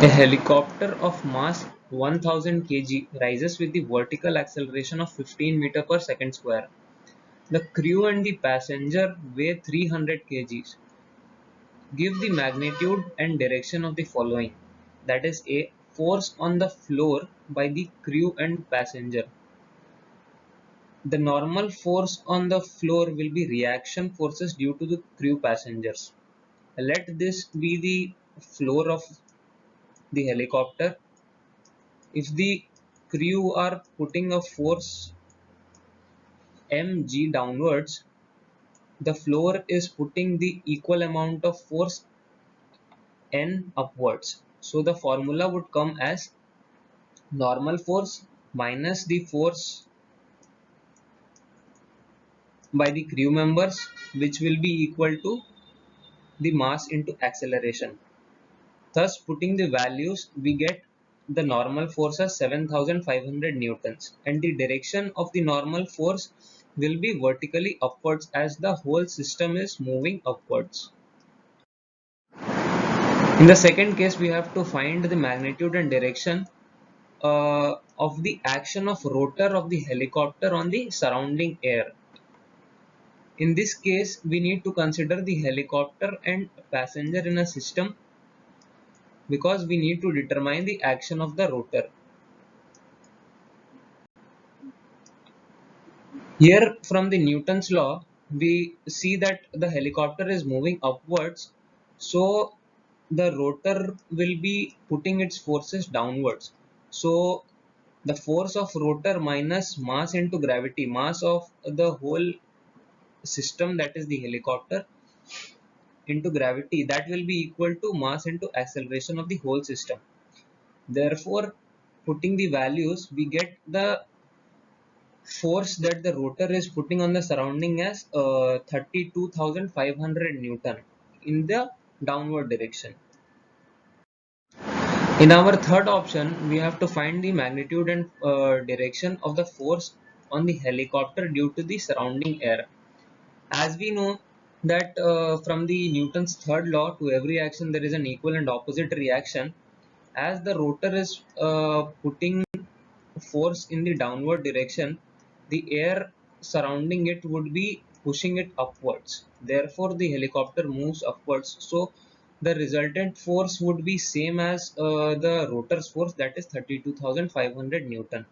A helicopter of mass 1000 kg rises with the vertical acceleration of 15 meter per second square. The crew and the passenger weigh 300 kgs. Give the magnitude and direction of the following. That is A. Force on the floor by the crew and passenger. The normal force on the floor will be reaction forces due to the crew passengers. Let this be the floor of the helicopter. If the crew are putting a force mg downwards, the floor is putting the equal amount of force n upwards. So the formula would come as normal force minus the force by the crew members, which will be equal to the mass into acceleration. Thus, putting the values, we get the normal force as 7500 newtons, and the direction of the normal force will be vertically upwards as the whole system is moving upwards. In the second case, we have to find the magnitude and direction of the action of rotor of the helicopter on the surrounding air. In this case, we need to consider the helicopter and passenger in a system because we need to determine the action of the rotor. Here from the Newton's law, we see that the helicopter is moving upwards, so the rotor will be putting its forces downwards. So the force of rotor minus mass into gravity, mass of the whole system, that is the helicopter, into gravity, that will be equal to mass into acceleration of the whole system. Therefore, putting the values, we get the force that the rotor is putting on the surrounding as 32,500 Newton in the downward direction. In our third option, we have to find the magnitude and direction of the force on the helicopter due to the surrounding air. As we know that from the Newton's third law, to every action there is an equal and opposite reaction. As the rotor is putting force in the downward direction, the air surrounding it would be pushing it upwards. Therefore, the helicopter moves upwards. So, the resultant force would be same as the rotor's force, that is 32,500 Newton.